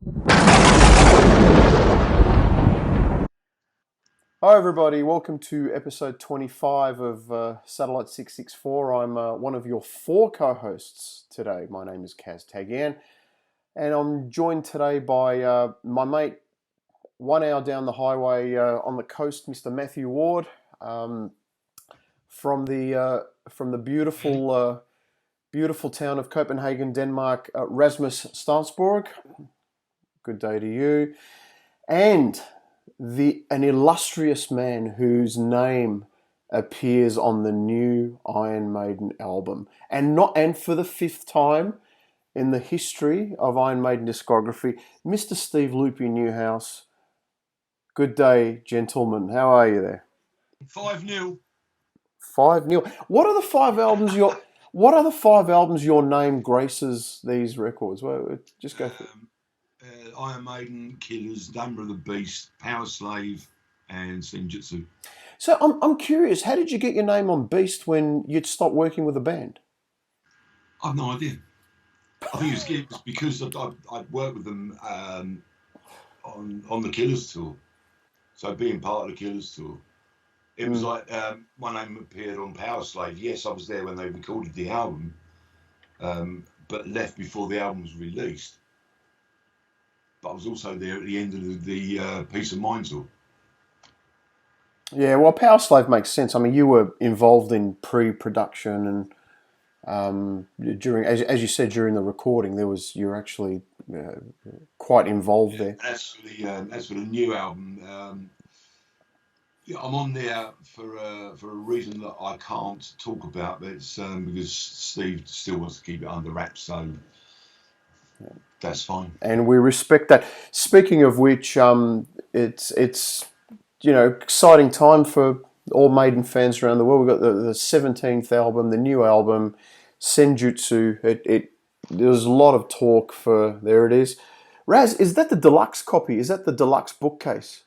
Hi, everybody. Welcome to episode 25 of Satellite 664. I'm one of your four co-hosts today. My name is Kaz Tagian, and I'm joined today by my mate, 1 hour down the highway on the coast, Mr. Matthew Ward, from the beautiful town of Copenhagen, Denmark, Rasmus Stansborg. Good day to you. And an illustrious man whose name appears on the new Iron Maiden album, and for the fifth time in the history of Iron Maiden discography, Mr. Steve Loopy Newhouse. Good day, gentlemen. How are you there? 5-0. 5-0. What are the five albums your What are the five albums your name graces these records? Well, just go for it. Iron Maiden, Killers, Number of the Beast, Power Slave, and Senjutsu. So I'm curious. How did you get your name on Beast when you'd stopped working with the band? I've no idea. I think it was because I'd worked with them on the Killers tour. So being part of the Killers tour, it was like my name appeared on Power Slave. Yes, I was there when they recorded the album, but left before the album was released. But I was also there at the end of the Peace of Mind tour. Yeah, well, Power Slave makes sense. I mean, you were involved in pre-production and during, as you said, during the recording, you were actually quite involved there. As for the new album, I'm on there for a reason that I can't talk about, but it's because Steve still wants to keep it under wraps, so that's fine. And we respect that. Speaking of which, it's exciting time for all Maiden fans around the world. We've got the 17th album, the new album, Senjutsu. There's a lot of talk for. There it is. Raz, is that the deluxe copy? Is that the deluxe bookcase?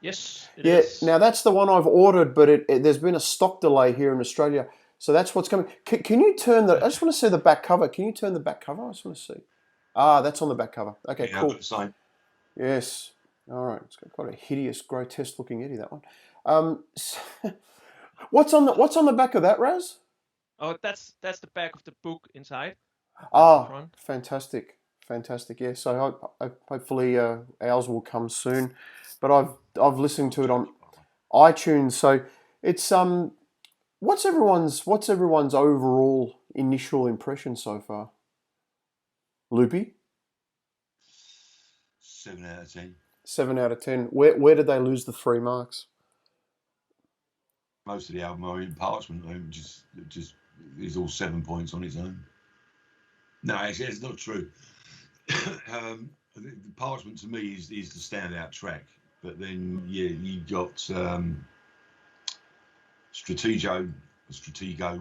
Yes, it is. Now that's the one I've ordered, but there's been a stock delay here in Australia, so that's what's coming. Can you turn the? I just want to see the back cover. Can you turn the back cover? I just want to see. Ah, that's on the back cover. Okay, Yeah, cool. sign. Yes. All right. It's got quite a hideous, grotesque-looking Eddie, that one. What's on the back of that, Raz? Oh, that's the back of the book inside. Ah, fantastic. Yeah. So hopefully ours will come soon, but I've listened to it on iTunes. So it's what's everyone's overall initial impression so far? Loopy? 7 out of 10. 7 out of 10. Where did they lose the 3 marks? Most of the album are in parchment, just is all 7 points on its own. No, actually, it's not true. The parchment to me is the standout track, but then you got Stratego,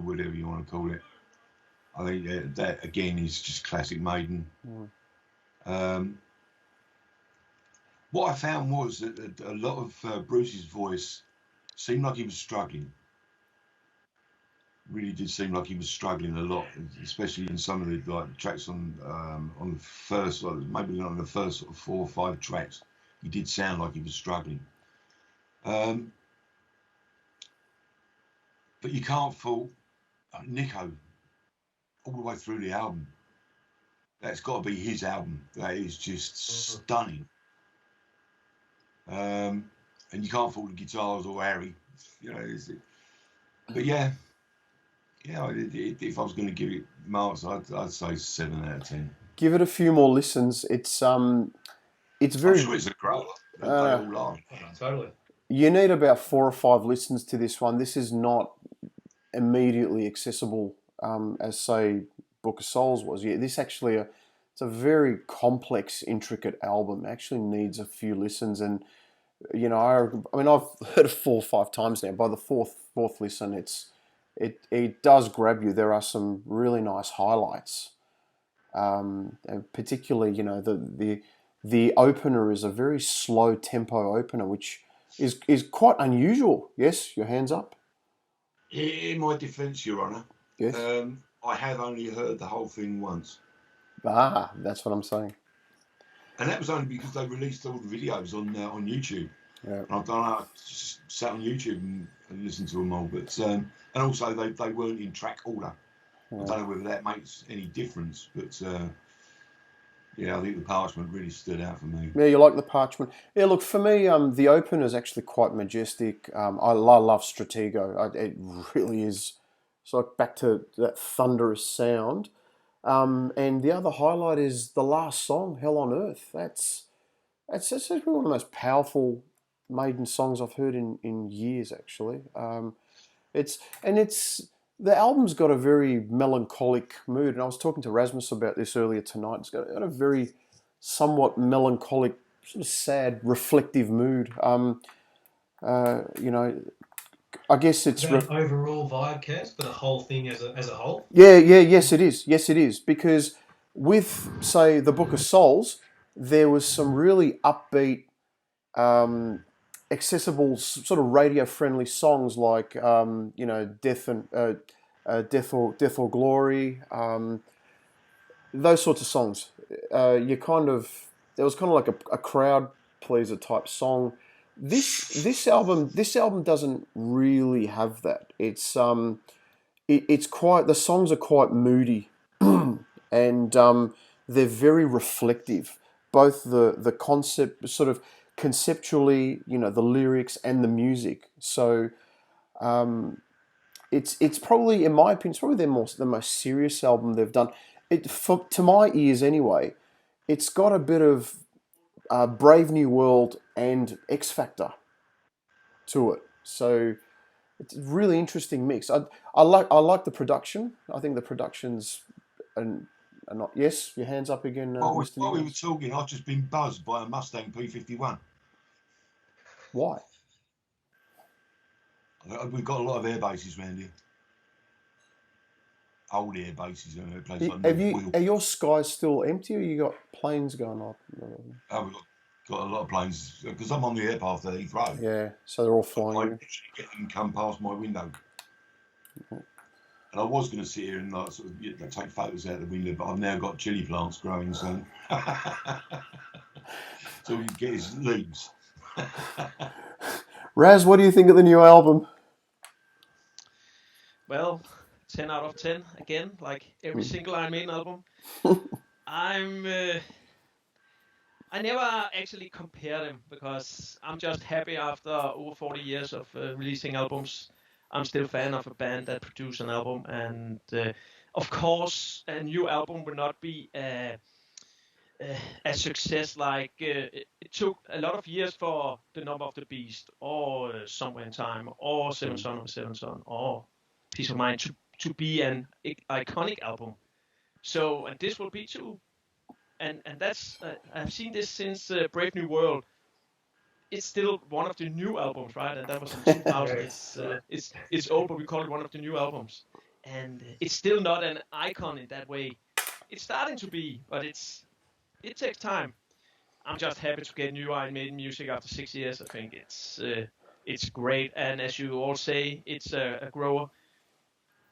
whatever you want to call it. I think that again is just classic Maiden. What I found was that a lot of Bruce's voice seemed like he was struggling. Really did seem like he was struggling a lot, especially in some of the tracks on the first, maybe on the first sort of 4 or 5 tracks. He did sound like he was struggling. But you can't fault Nico all the way through the album. That's got to be his album. That is just stunning. And you can't fault the guitars or Harry, but yeah. If I was going to give it marks, I'd say 7 out of 10. Give it a few more listens. It's very. I'm sure it's a growler. They all are. Totally. You need about 4 or 5 listens to this one. This is not immediately accessible as say Book of Souls was. Yeah, this actually it's a very complex, intricate album. It actually needs a few listens, and I mean I've heard it 4 or 5 times now. By the fourth listen, it does grab you. There are some really nice highlights, and particularly the opener is a very slow tempo opener, which is quite unusual. Yes, your hands up. In my defence, Your Honour, yes, I have only heard the whole thing once. Ah, that's what I'm saying. And that was only because they released all the videos on YouTube. Yeah. And I don't know, I just sat on YouTube and listened to them all. But and also they weren't in track order. Yeah. I don't know whether that makes any difference, but yeah, I think the Parchment really stood out for me. Yeah, you like the Parchment. Yeah, look, for me, the opener is actually quite majestic. I love Stratego. It really is. So back to that thunderous sound. And the other highlight is the last song, Hell on Earth. That's probably one of the most powerful Maiden songs I've heard in years, actually. It's the album's got a very melancholic mood, and I was talking to Rasmus about this earlier tonight. It's got a very somewhat melancholic, sort of sad, reflective mood. You know, I guess it's Is that an overall vibe, Kaz, for the whole thing as a whole? yes, it is. Yes, it is, because with, say, the Book of Souls, there was some really upbeat, accessible, sort of radio-friendly songs like Death and Death or Glory, those sorts of songs. There was kind of like a crowd pleaser type song. This album doesn't really have that. It's quite, the songs are quite moody, and they're very reflective. Both the concept, sort of conceptually, the lyrics and the music. So it's probably, in my opinion, it's probably the most serious album they've done. To my ears anyway, it's got a bit of Brave New World and X Factor to it. So it's a really interesting mix. I like the production. I think the production's are not. Yes, your hands up again, Mr. While we were Newhouse. talking, I've just been buzzed by a Mustang P51. Why? We've got a lot of air bases around here. Old air bases, places like Are your skies still empty, or you got planes going up? Oh, we've got a lot of planes, because I'm on the airpath at Heathrow. Yeah, so they're all I flying. literally get them come past my window. And I was going to sit here and take photos out the window, but I've now got chili plants growing, so so we can get his leaves. Raz, what do you think of the new album? Well, 10 out of 10 again, like every single Iron Maiden album. I never actually compare them because I'm just happy after over 40 years of releasing albums. I'm still a fan of a band that produce an album, and of course, a new album will not be a success like it took a lot of years for The Number of the Beast, or Somewhere in Time, or Seven Son of a Seven Son, or Peace of Mind to be an iconic album. So, and this will be too. And that's I've seen this since Brave New World. It's still one of the new albums, right? And that was in 2000. It's old, but we call it one of the new albums. And it's still not an icon in that way. It's starting to be, but it takes time. I'm just happy to get new Iron Maiden music after 6 years. I think it's great, and as you all say, it's a grower.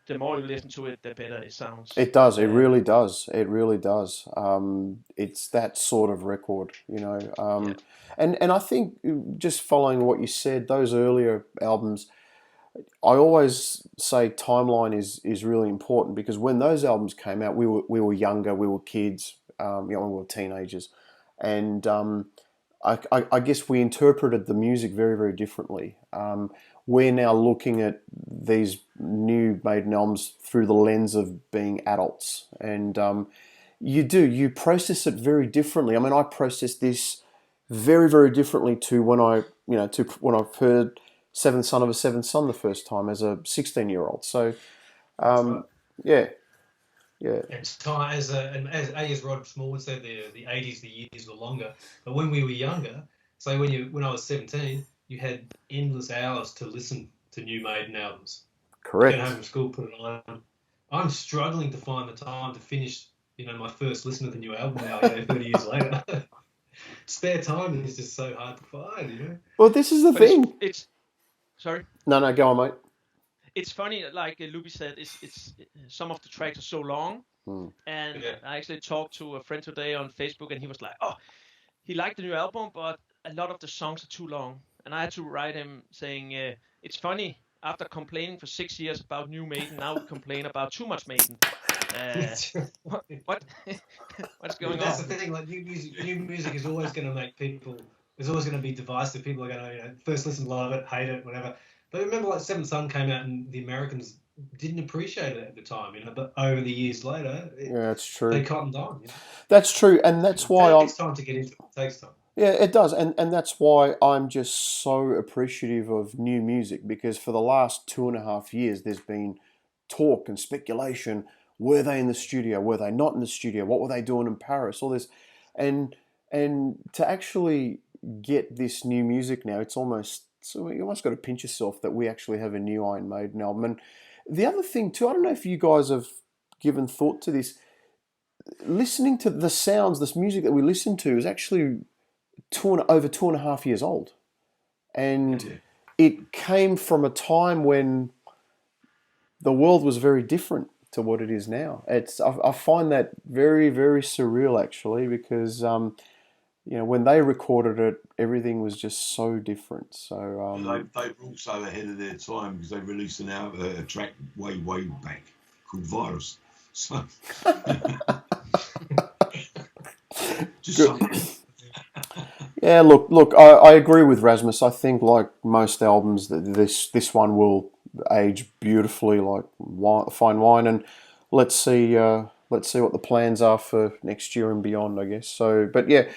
The more you listen to it, the better it sounds. It does. It really does. It really does. It's that sort of record, Yeah. And I think, just following what you said, those earlier albums, I always say timeline is really important, because when those albums came out, we were younger, we were kids, we were teenagers, and I guess we interpreted the music very, very differently. We're now looking at these new Maiden albums through the lens of being adults, and you process it very differently. I mean, I process this very, very differently to when I've heard Seventh Son of a Seventh Son the first time as a 16-year-old. So, yeah. It's time, as Rod Smallwood said, the 80s, the years were longer. But when we were younger, say when I was 17, you had endless hours to listen to new Maiden albums. Correct. Get home from school, put it on. I'm struggling to find the time to finish, my first listen to the new album now, 30 years later. Spare time is just so hard to find, Well, this is the thing. It's sorry. No, go on, mate. It's funny, like Luby said, it's some of the tracks are so long, and I actually talked to a friend today on Facebook, and he was like, "Oh, he liked the new album, but a lot of the songs are too long, and I had to write him saying, "It's funny. After complaining for 6 years about new Maiden, now we complain about too much Maiden. What what's going That's on?" the thing. Like new music is always going to make people. There's always going to be divisive. People are going to first listen, love it, hate it, whatever. But remember, like Seventh Son came out, and the Americans didn't appreciate it at the time. But over the years later, Yeah, it's true. they cottoned on. That's true, and that's why it takes time to get into it. It takes time. Yeah, it does, and that's why I'm just so appreciative of new music, because for the last 2.5 years there's been talk and speculation. Were they in the studio? Were they not in the studio? What were they doing in Paris? All this, and to actually get this new music now, it's almost, so you almost got to pinch yourself that we actually have a new Iron Maiden album. And the other thing too, I don't know if you guys have given thought to this. Listening to the sounds, this music that we listen to is actually over 2.5 years old, and it came from a time when the world was very different to what it is now. I find that very, very surreal, actually, because when they recorded it, everything was just so different. So they were also ahead of their time, because they released a track way back called Virus. So just something. Yeah, look, I agree with Rasmus. I think, like most albums, that this one will age beautifully, like fine wine. And let's see what the plans are for next year and beyond, I guess. So, but yeah,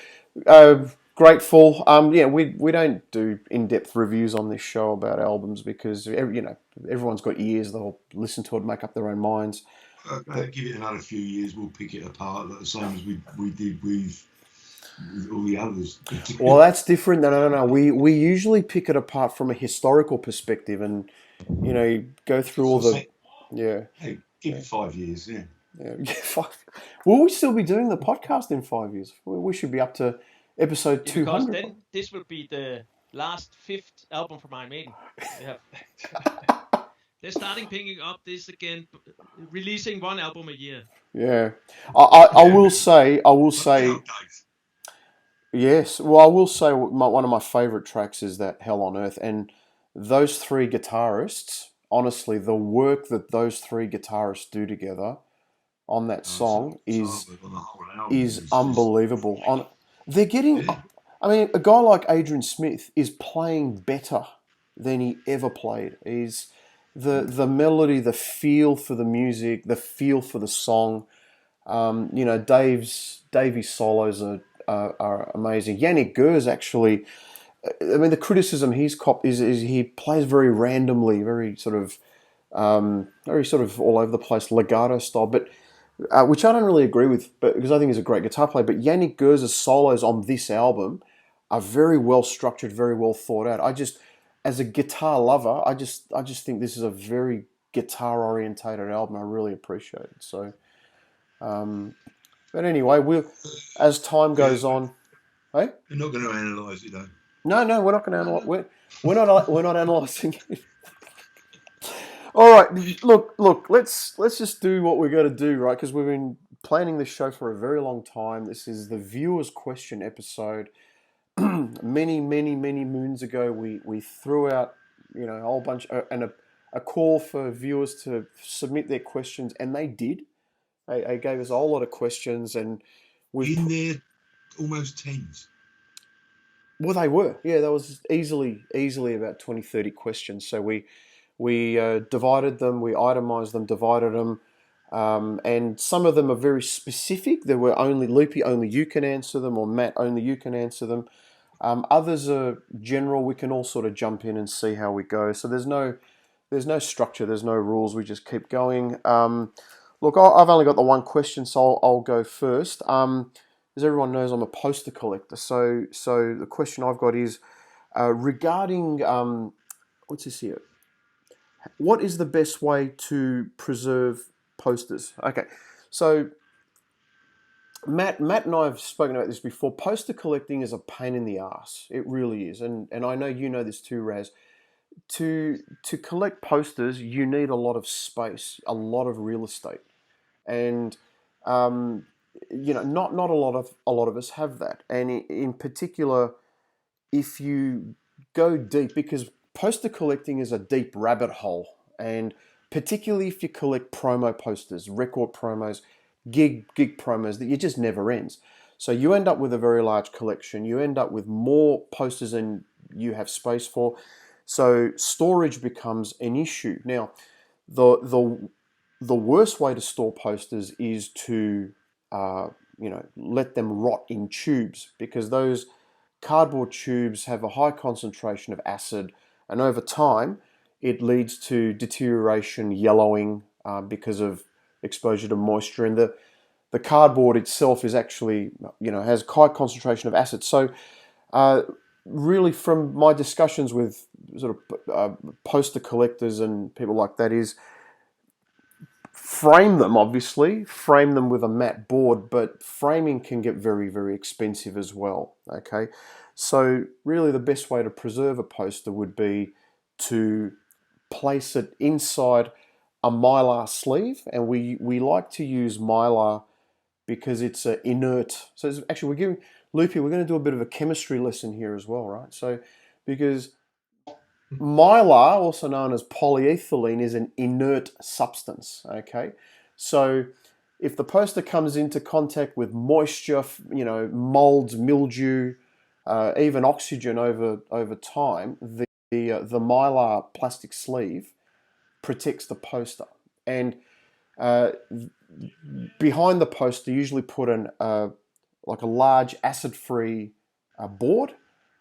grateful. We don't do in-depth reviews on this show about albums, because everyone's got ears. They'll listen to it, make up their own minds. Give it another few years, we'll pick it apart, like the same as we did with all the others. Well, that's different. No. We usually pick it apart from a historical perspective, and go through all the Hey, give it 5 years, yeah. Yeah, 5. Will we still be doing the podcast in 5 years? We should be up to episode 200. Because then this will be the last 5th album from Iron Maiden. They're starting picking up this again, releasing one album a year. Yeah, I will say. Yes, well, I will say one of my favourite tracks is that Hell on Earth, and those three guitarists, honestly, the work that those three guitarists do together on that song is unbelievable. They're getting, I mean, a guy like Adrian Smith is playing better than he ever played. He's the melody, the feel for the music, the feel for the song. Davey's solos are amazing. Yannick Gers, actually, I mean, the criticism he's copped is he plays very randomly, very sort of all over the place, legato style, but which I don't really agree with, but because I think he's a great guitar player. But Yannick Gers' solos on this album are very well structured, very well thought out. As a guitar lover, I just think this is a very guitar orientated album. I really appreciate it. So. But anyway, as time goes on, hey, you're not going to analyse it, though. No, we're not going to analyse. We're not analysing it. All right, look. Let's just do what we're going to do, right? Because we've been planning this show for a very long time. This is the viewers' question episode. many moons ago, we threw out a whole bunch and a call for viewers to submit their questions, and they did. They gave us a whole lot of questions, and in there almost tens. Well, they were. Yeah, there was easily about 20, 30 questions. So we divided them, we itemized them, divided them, and some of them are very specific. There were Loopy, only you can answer them, or Matt, only you can answer them. Others are general. We can all sort of jump in and see how we go. So there's no structure, there's no rules. We just keep going. Look, I've only got the one question, so I'll go first. As everyone knows, I'm a poster collector. So the question I've got is regarding what's this here? What is the best way to preserve posters? Okay, so Matt and I have spoken about this before. Poster collecting is a pain in the ass. It really is, and I know you know this too, Raz. To collect posters, you need a lot of space, a lot of real estate. And not a lot of us have that, and in particular, if you go deep, because poster collecting is a deep rabbit hole, and particularly if you collect promo posters, record promos, gig promos, that it just never ends. So you end up with a very large collection. You end up with more posters than you have space for. So storage becomes an issue. Now, the worst way to store posters is to let them rot in tubes, because those cardboard tubes have a high concentration of acid, and over time it leads to deterioration, yellowing, because of exposure to moisture, and the cardboard itself is actually has a high concentration of acid. So really, from my discussions with sort of poster collectors and people like that, is frame them with a matte board, but framing can get very, very expensive as well. Okay, so really the best way to preserve a poster would be to place it inside a mylar sleeve, and we like to use mylar because it's inert. So it's actually, we're going to do a bit of a chemistry lesson here as well, right? So because mylar, also known as polyethylene, is an inert substance, okay? So if the poster comes into contact with moisture, molds, mildew, even oxygen over time, the mylar plastic sleeve protects the poster. And behind the poster, usually put like a large acid-free board,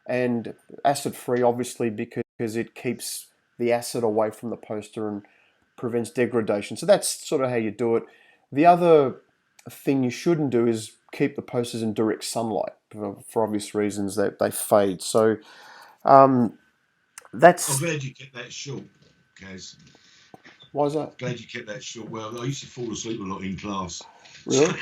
and acid-free obviously because it keeps the acid away from the poster and prevents degradation. So that's sort of how you do it. The other thing you shouldn't do is keep the posters in direct sunlight for obvious reasons, that they fade. So that's. I'm glad you kept that short, Kaz. Why is that? Glad you kept that short. Well, I used to fall asleep a lot in class. Really?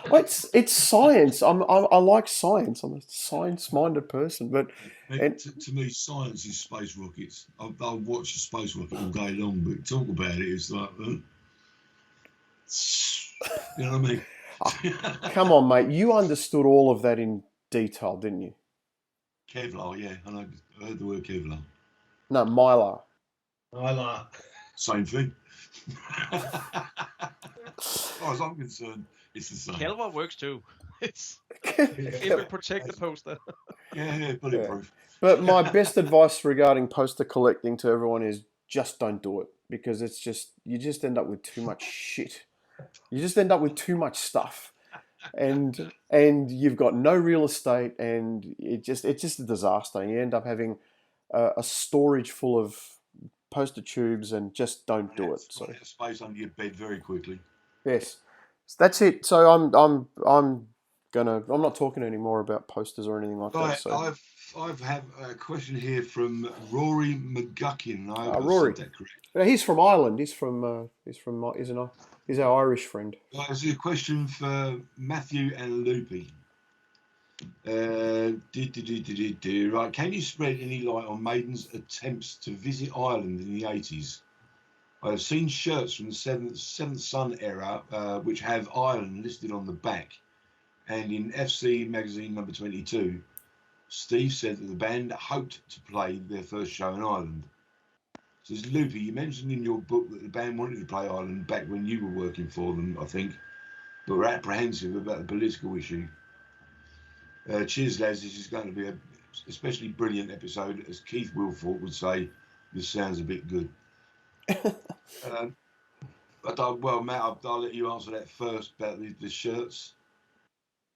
Well, it's science. I like science. I'm a science-minded person, but to me, science is space rockets. I'll watch a space rocket all day long, but talk about it, it's like, you know what I mean? Come on, mate. You understood all of that in detail, didn't you? Kevlar, yeah. I heard the word Kevlar. No, mylar. Mylar. Same thing. As far as I'm concerned, it's the same. Kevlar works too. It will protect the poster. Yeah, bulletproof. Yeah. But my best advice regarding poster collecting to everyone is just don't do it, because you just end up with too much shit. You just end up with too much stuff, and you've got no real estate, and it's just a disaster. And you end up having a storage full of poster tubes, and just don't do it. So space under your bed very quickly. Yes, that's it. So I'm not talking anymore about posters or anything like that. So I have a question here from Rory McGuckin. Rory, said that correct. He's from Ireland. He's our Irish friend. There's a question for Matthew and Loopy. Right, can you spread any light on Maiden's attempts to visit Ireland in the 80s? I have seen shirts from the Seventh Son era which have Ireland listed on the back, and in FC magazine number 22, Steve said that the band hoped to play their first show in Ireland. Says Loopy, you mentioned in your book that the band wanted to play Ireland back when you were working for them, I think, but were apprehensive about the political issue. Cheers, lads. This is going to be a especially brilliant episode. As Keith Wilford would say, this sounds a bit good. Matt, I'll let you answer that first about the shirts.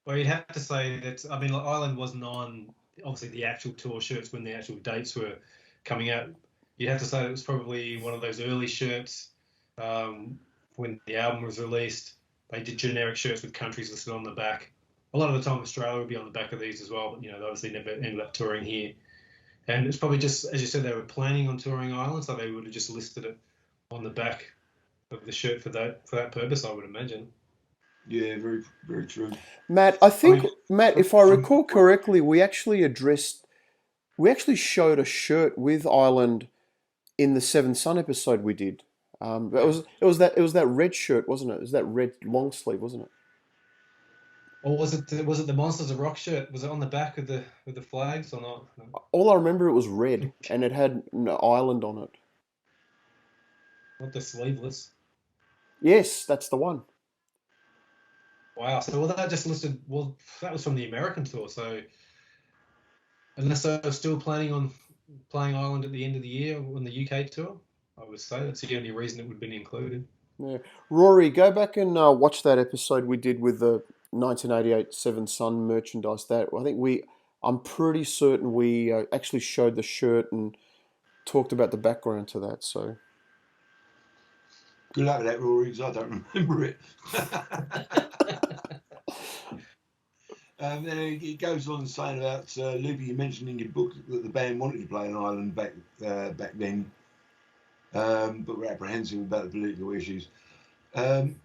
Well, you'd have to say that, Ireland wasn't on, obviously, the actual tour shirts when the actual dates were coming out. You'd have to say it was probably one of those early shirts when the album was released. They did generic shirts with countries listed on the back. A lot of the time, Australia would be on the back of these as well, but, they obviously never ended up touring here. And it's probably just, as you said, they were planning on touring Ireland, so they would have just listed it on the back of the shirt for that purpose, I would imagine. Yeah, very, very true. Matt, if I recall correctly, we actually showed a shirt with Ireland in the Seventh Son episode we did. It was that red shirt, wasn't it? It was that red long sleeve, wasn't it? Or was it the Monsters of Rock shirt? Was it on the back with the flags or not? All I remember, it was red and it had an island on it. Not the sleeveless. Yes, that's the one. Wow. So that just listed. Well, that was from the American tour. So unless they're still planning on playing Ireland at the end of the year on the UK tour, I would say that's the only reason it would have been included. Yeah. Rory, go back and watch that episode we did with the 1988 Seven Sun merchandise. I'm pretty certain we actually showed the shirt and talked about the background to that. So Good luck with that, Rory, because I don't remember it. Then it goes on saying about Loopy. You mentioned in your book that the band wanted to play in Ireland back then, but were apprehensive about the political issues. I'm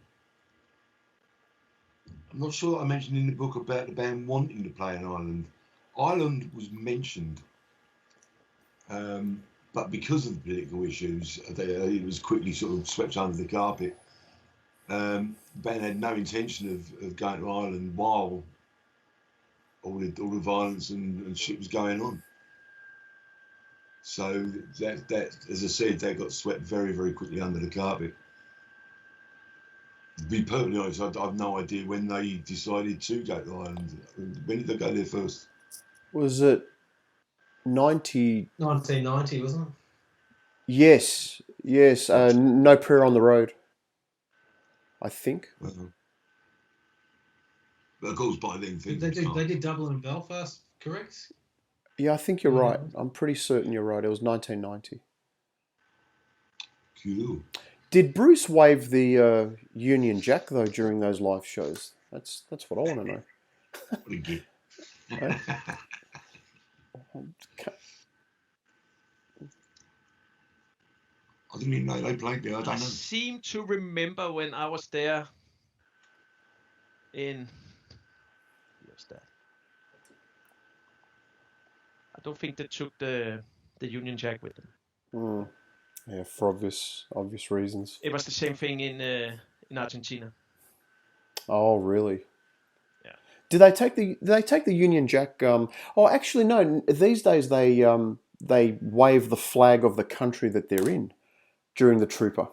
not sure that I mentioned in the book about the band wanting to play in Ireland. Ireland was mentioned, but because of the political issues, it was quickly sort of swept under the carpet. The band had no intention of going to Ireland while all the violence and shit was going on. So that, as I said, that got swept very, very quickly under the carpet. To be perfectly honest, I've no idea when they decided to go to Ireland. When did they go there first? was it 90? 1990, wasn't it? Yes. No Prayer on the Road, I think. But of course, by then things. They did Dublin and Belfast, correct? Yeah, I think you're right. I'm pretty certain you're right. It was 1990. Cool. Did Bruce wave the Union Jack though during those live shows? That's what I want to know. What a gift. I didn't even know they played there. I don't know. seem to remember when I was there in. What's that? I don't think they took the Union Jack with them. Yeah, for obvious reasons. It was the same thing in Argentina. Oh, really? Yeah. Did they take the Union Jack? Oh, actually, no. These days they wave the flag of the country that they're in during the Trooper.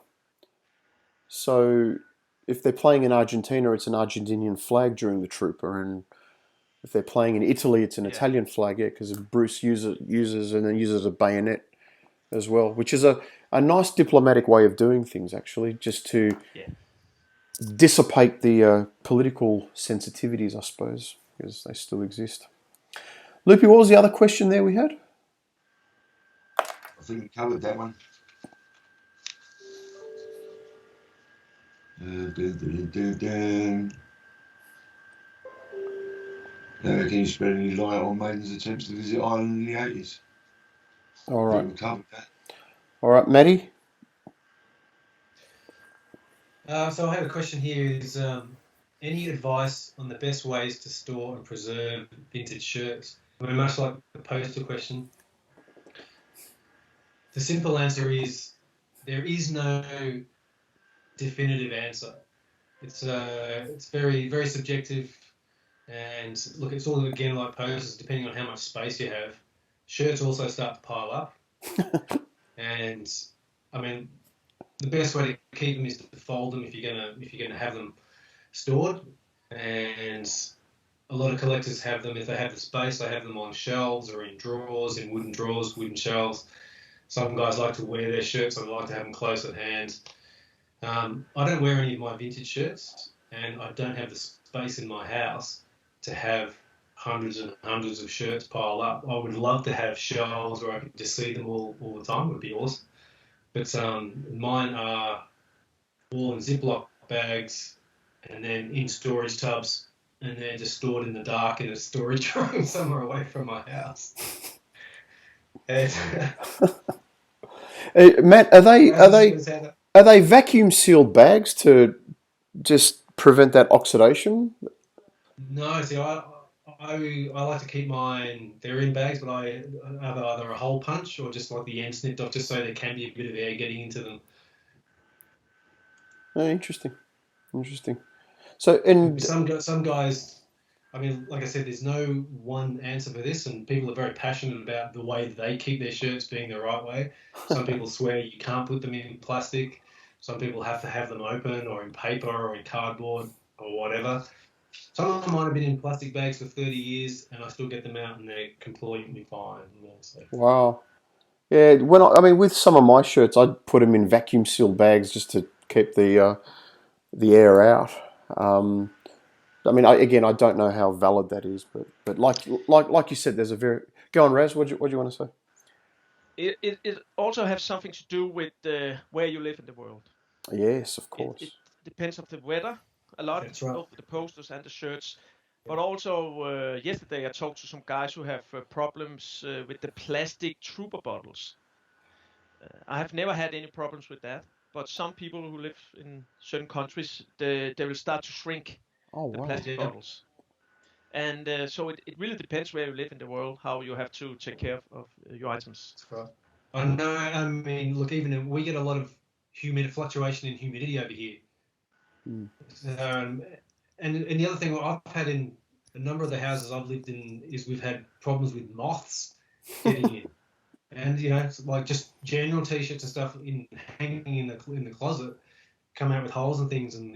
So if they're playing in Argentina, it's an Argentinian flag during the Trooper, and if they're playing in Italy, it's an Italian flag. Yeah, because Bruce uses a bayonet as well, which is a nice diplomatic way of doing things, actually, just to dissipate the political sensitivities, I suppose, because they still exist. Loopy, what was the other question there we had? I think we covered that one. Can you spread any light on Maiden's attempts to visit Ireland in the 80s? All right. We covered that. All right, Maddie? So I have a question here. Is any advice on the best ways to store and preserve vintage shirts? Very much like the postal question. The simple answer is there is no definitive answer. It's very, very subjective, and look, it's all again like posters, depending on how much space you have. Shirts also start to pile up, and I mean, the best way to keep them is to fold them if you're gonna have them stored. And a lot of collectors have them, if they have the space, they have them on shelves or in drawers, in wooden drawers, wooden shelves. Some guys like to wear their shirts, I like to have them close at hand. I don't wear any of my vintage shirts, and I don't have the space in my house to have hundreds and hundreds of shirts piled up. I would love to have shelves where I could just see them all the time. It would be awesome. But mine are all in Ziploc bags and then in storage tubs, and they're just stored in the dark in a storage room somewhere away from my house. Matt, are they vacuum sealed bags to just prevent that oxidation? No, see, I like to keep mine. They're in bags, but I have either a hole punch or just like the end snipped off, just so there can be a bit of air getting into them. Oh, interesting. So, and some guys I mean, like I said, there's no one answer for this, and people are very passionate about the way they keep their shirts being the right way. Some people swear you can't put them in plastic. Some people have to have them open or in paper or in cardboard or whatever. Some of them might have been in plastic bags for 30 years, and I still get them out, and they're completely fine. So. Wow. Yeah, I mean, with some of my shirts, I'd put them in vacuum sealed bags just to keep the air out. I mean, I don't know how valid that is, but like you said, there's a very go on, Raz. What do you want to say? It also has something to do with where you live in the world. Yes, of It course. depends on the weather a lot, That's right. both the posters and the shirts. But also, yesterday I talked to some guys who have problems with the plastic trooper bottles. I have never had any problems with that, but some people who live in certain countries, they will start to shrink Oh the wow. plastic bottles. And so it really depends where you live in the world, how you have to take care of your items. That's right. I know. I mean, look, we get a lot of fluctuation in humidity over here. Mm. And the other thing I've had in a number of the houses I've lived in is we've had problems with moths getting in, and like just general t-shirts and stuff hanging in the closet come out with holes and things, and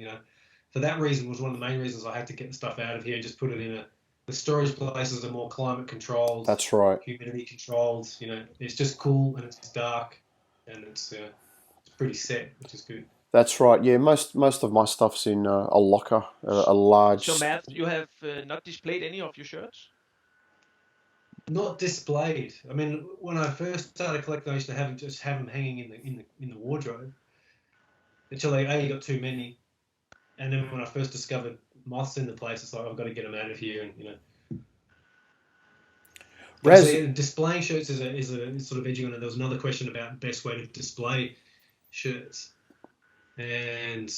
for that reason was one of the main reasons I had to get the stuff out of here and just put it in the storage places are more climate controlled. That's right. Humidity controlled. It's just cool and it's dark and it's pretty set, which is good. That's right. Yeah, most of my stuff's in a locker, a large. So, Matt, you have not displayed any of your shirts? Not displayed. I mean, when I first started collecting, I used to have them hanging in the wardrobe until they got too many. And then when I first discovered moths in the place, it's like I've got to get them out of here. And so displaying shirts is a sort of edging on it. There was another question about best way to display shirts, and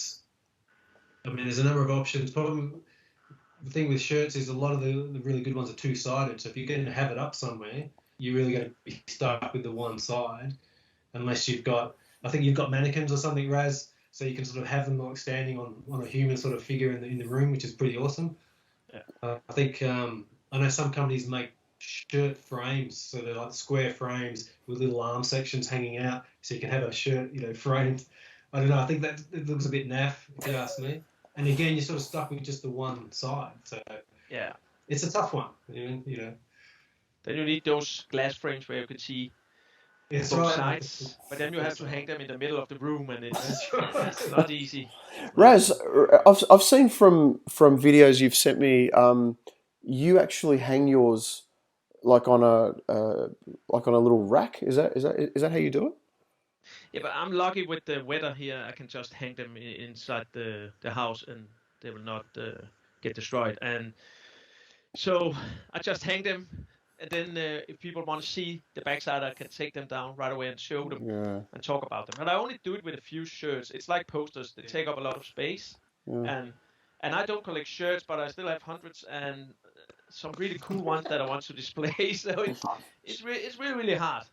I mean, there's a number of options. Problem the thing with shirts is a lot of the really good ones are two-sided. So if you're going to have it up somewhere, you're really going to be stuck with the one side, unless you've got mannequins or something, Raz, so you can sort of have them like standing on a human sort of figure in the room, which is pretty awesome. Yeah. I think I know some companies make shirt frames, so they're like square frames with little arm sections hanging out, so you can have a shirt, framed. I don't know. I think that it looks a bit naff, if you ask me. And again, you're sort of stuck with just the one side. So yeah, it's a tough one. Then you need those glass frames where you can see both sides. But then you have to hang them in the middle of the room, and it's not easy. Raz, I've seen from videos you've sent me. You actually hang yours like on a little rack. Is that how you do it? Yeah, but I'm lucky with the weather here. I can just hang them inside the house, and they will not get destroyed. And so I just hang them, and then if people want to see the backside, I can take them down right away and show them and talk about them. And I only do it with a few shirts. It's like posters; they take up a lot of space. And I don't collect shirts, but I still have hundreds and some really cool ones that I want to display. So it's really hard.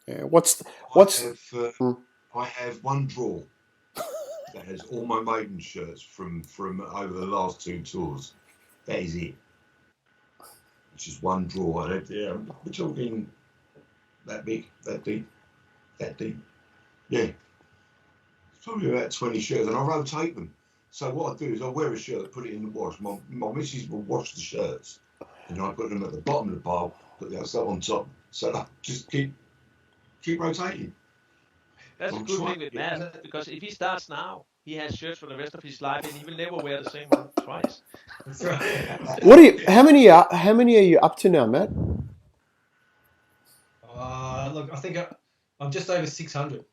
Yeah. I have one drawer that has all my Maiden shirts from over the last 2 tours. That is it. It's just one drawer. We're talking that big, that deep, that deep. Yeah. It's probably about 20 shirts, and I rotate them. So what I do is I wear a shirt, put it in the wash. My missus will wash the shirts, and I put them at the bottom of the pile, put the other stuff on top. So I just keep rotating. That's a good thing with Matt, because if he starts now, he has shirts for the rest of his life, and he will never wear the same one twice. That's right. How many are you up to now, Matt? Look, I think I'm just over 600.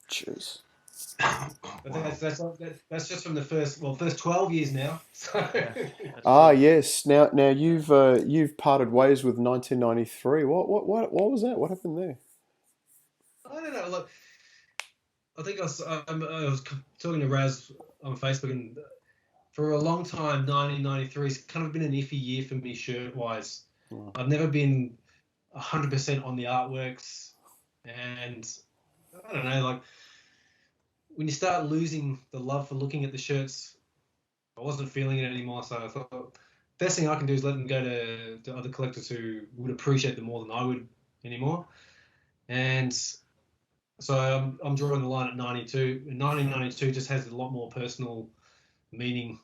Jeez. But that's just from the first 12 years now. So. Yes. Now you've parted ways with 1993. What was that? What happened there? I don't know. Look, I think I was talking to Raz on Facebook, and for a long time, 1993 has kind of been an iffy year for me shirt-wise. I've never been 100% on the artworks, and I don't know, like, when you start losing the love for looking at the shirts, I wasn't feeling it anymore, so I thought best thing I can do is let them go to other collectors who would appreciate them more than I would anymore. And so I'm drawing the line at 92. And 1992 just has a lot more personal meaning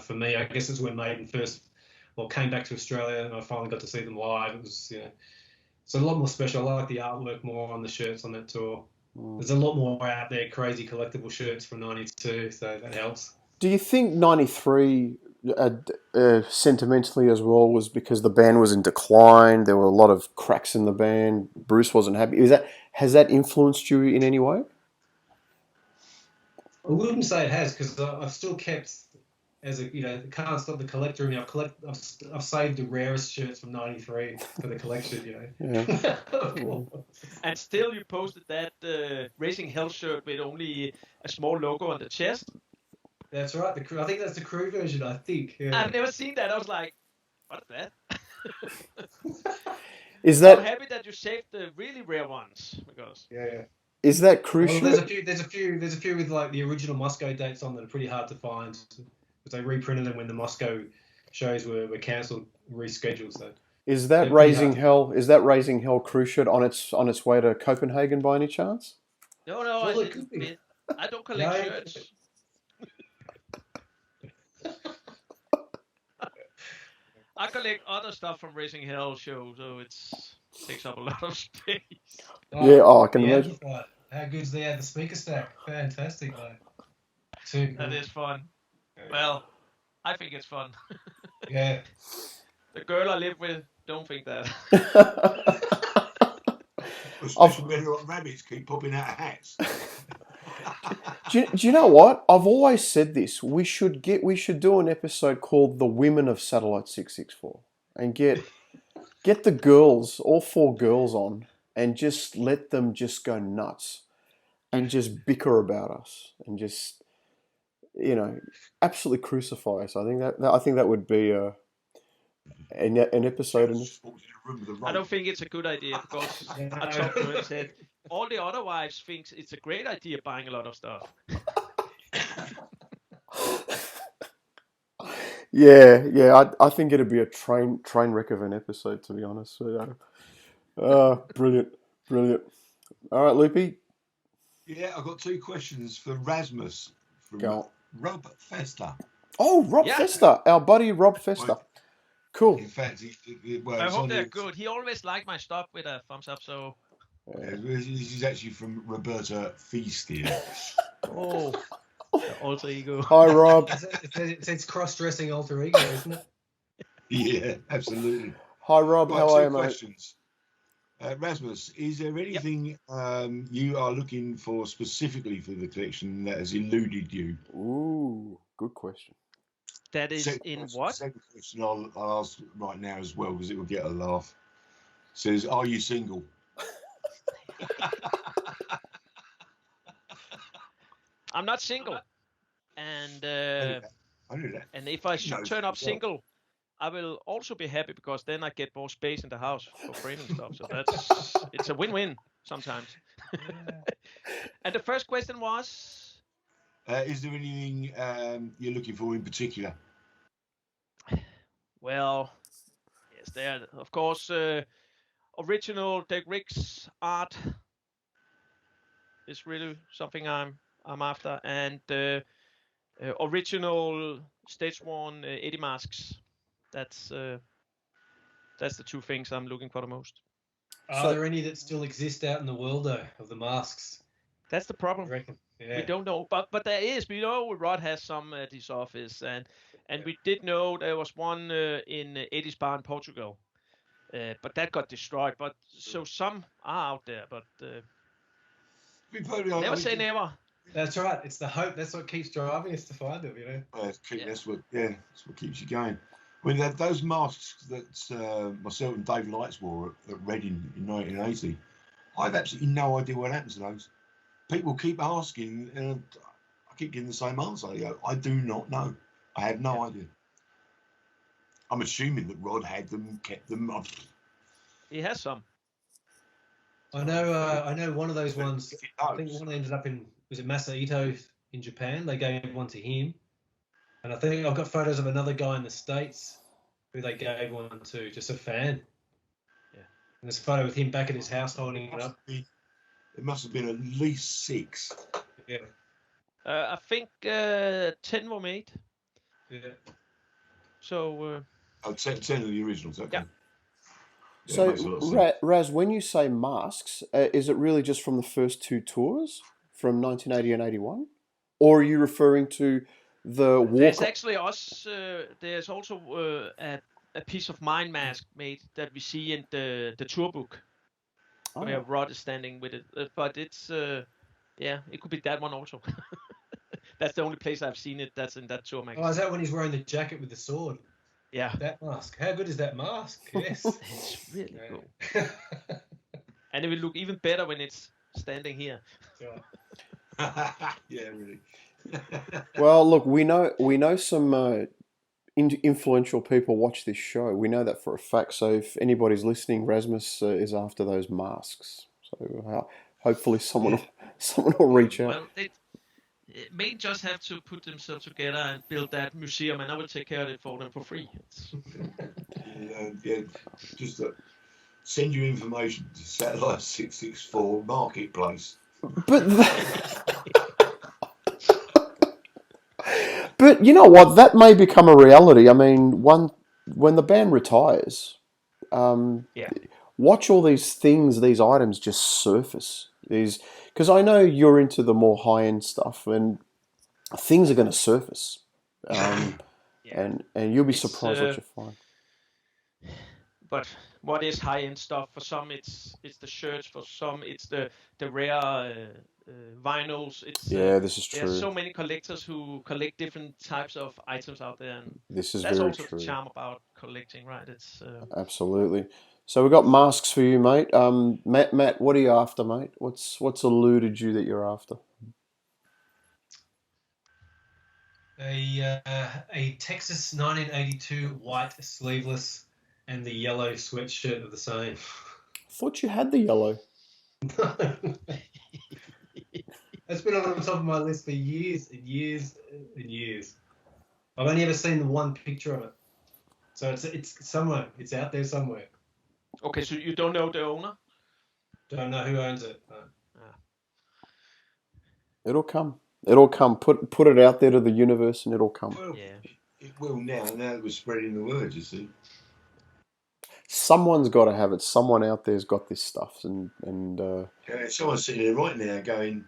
for me. I guess it's when Maiden first came back to Australia, and I finally got to see them live. It was it's a lot more special. I like the artwork more on the shirts on that tour. There's a lot more out there, crazy collectible shirts from 92, so that helps. Do you think 93 sentimentally as well was because the band was in decline? There were a lot of cracks in the band. Bruce wasn't happy. Has that influenced you in any way? I wouldn't say it has, because I've still kept, as a can't stop the collector in me. I've saved the rarest shirts from '93 for the collection. Yeah. And still, you posted that Racing Hell shirt with only a small logo on the chest. That's right. I think that's the crew version. I think. Yeah. I've never seen that. I was like, what is that? Is that? I'm happy that you saved the really rare ones because. Yeah. Is that crucial? Well, there's a few with like the original Moscow dates on that are pretty hard to find, because they reprinted them when the Moscow shows were cancelled, rescheduled. So. Is that Raising Hell? Is that Raising Hell cruise ship on its way to Copenhagen by any chance? No, Well, I don't collect shirts. I collect other stuff from Racing Hell show, so it takes up a lot of space. I can imagine. How good's the speaker stack? Fantastic, though. That is fun. Well, I think it's fun. Yeah. The girl I live with don't think that. Especially when the rabbits keep popping out of hats. Do you know what? I've always said this. We should do an episode called "The Women of Satellite 664" and get the girls, all 4 girls on, and just let them just go nuts and just bicker about us and just absolutely crucify us. I think that would be an episode. I don't think it's a good idea, because I talked to her and said all the other wives think it's a great idea buying a lot of stuff. Yeah. I think it'd be a train wreck of an episode, to be honest. So, brilliant. All right, Loopy. Yeah, I've got 2 questions for Rasmus from Rob Fester. Oh, Rob Fester, our buddy Rob Fester. Cool. In fact, I hope they're good. He always liked my stuff with a thumbs up, so. This is actually from Roberta Feastier. Oh, the alter ego. Hi, Rob. It's cross-dressing alter ego, isn't it? Yeah, absolutely. Hi, Rob. How are you, mate? Questions. Rasmus, is there anything you are looking for specifically for the collection that has eluded you? Ooh, good question. That is what? Second question I'll ask right now as well, because it will get a laugh. Says, are you single? I'm not single. And I knew that. And if I should turn up single, I will also be happy, because then I get more space in the house for framing stuff. So it's a win-win sometimes. And the first question was? Is there anything you're looking for in particular? Well, yes, there. Of course, original Dick Riggs art is really something I'm after, and original stage 1 Eddie masks. That's the 2 things I'm looking for the most. Are there any that still exist out in the world, though, of the masks? That's the problem. I reckon. Yeah. We don't know, but there is. We know Rod has some at his office, and we did know there was one in Eddie's bar in Portugal, but that got destroyed. But so some are out there, but never say never. That's right. It's the hope. That's what keeps driving us to find them. That's what keeps you going. I mean, those masks that myself and Dave Lights wore at Reading in 1980, I have absolutely no idea what happened to those. People keep asking, and I keep getting the same answer. I do not know. I have no idea. I'm assuming that Rod had them, kept them. He has some. I know one of those ones. I think one ended up was it Masahito in Japan? They gave one to him, and I think I've got photos of another guy in the States who they gave one to, just a fan. Yeah. And there's a photo with him back at his house holding it up. It must have been at least 6. Yeah. I think 10 were made. Yeah. So 10 of the originals. Okay. Yeah. Yeah, So, makes a lot of sense. Raz, when you say masks, is it really just from the first 2 tours from 1980 and 81? Or are you referring to the there's walk? actually there's also a piece of mind mask made that we see in the tour book where Oh, Rod is standing with it. But it's it could be that one also. That's the only place I've seen it. That's in that tour magazine. Oh, is that when he's wearing the jacket with the sword? Yeah, That mask. How good is that mask? Yes. it's really cool. And it will look even better when it's standing here. Yeah, really. well, look, we know some influential people watch this show. We know that for a fact. So if anybody's listening, Rasmus is after those masks. So hopefully someone will reach out. Well, may just have to put themselves together and build that museum, and I will take care of it for them for free. Yeah, just send you information to Satellite 664 Marketplace. But you know what? That may become a reality. I mean, when the band retires, watch all these things, these items just surface. Because I know you're into the more high end stuff, and things are going to surface, and you'll be surprised what you find. But what is high end stuff? For some, it's the shirts. For some, it's the rare vinyls. This is true. There's so many collectors who collect different types of items out there, and this is that's very also true. the charm about collecting, right? It's absolutely. So we've got masks for you, mate. Matt, what are you after, mate? What's eluded you that you're after? A Texas 1982 white sleeveless and the yellow sweatshirt of the same. I thought you had the yellow. It's been on the top of my list for years and years and years. I've only ever seen the one picture of it, so it's somewhere. It's out there somewhere. Okay, so you don't know the owner? Don't know who owns it. No. It'll come. It'll come. Put it out there to the universe, and it'll come. Well, it will now. Now that we're spreading the word, you see. Someone's got to have it. Someone out there's got this stuff, and someone's sitting there right now going,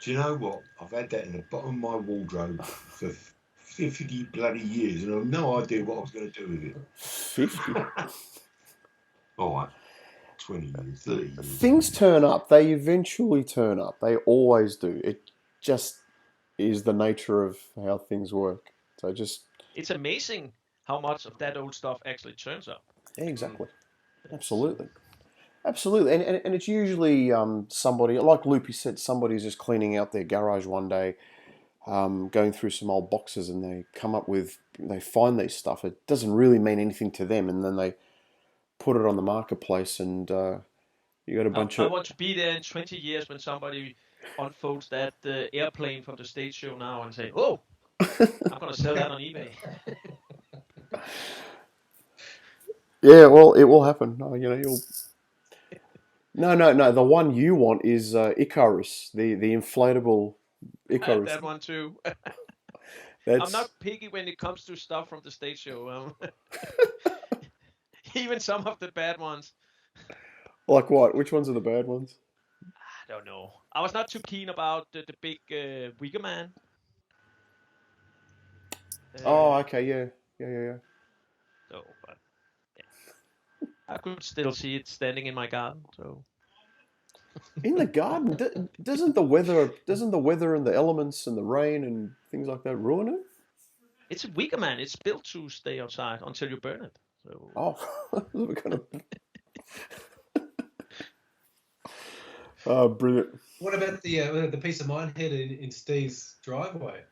"Do you know what? I've had that in the bottom of my wardrobe for 50 bloody years, and I've no idea what I was going to do with it." 50. All right. 20 years, 30 years. Things turn up. They eventually turn up. They always do. It just is the nature of how things work. So it's amazing how much of that old stuff actually turns up. Yeah, exactly. Absolutely. And it's usually somebody, like Loopy said, somebody's just cleaning out their garage one day, going through some old boxes, and they find these stuff. It doesn't really mean anything to them, and then they put it on the marketplace, and you got a bunch of... I want to be there in 20 years when somebody unfolds that airplane from the stage show now and say, "Oh, I'm going to sell that on eBay." Yeah, well, it will happen. You'll... No. The one you want is Icarus, the inflatable Icarus. That one too. I'm not picky when it comes to stuff from the stage show. Even some of the bad ones. Like what? Which ones are the bad ones? I don't know. I was not too keen about the big Wicker Man. Oh, okay, yeah. So, but yeah. I could still see it standing in my garden. So. In the garden, doesn't the weather and the elements and the rain and things like that ruin it? It's a Wicker Man. It's built to stay outside until you burn it. So. Oh, we're gonna. Oh, brilliant. What about the piece of mine head in Steve's driveway?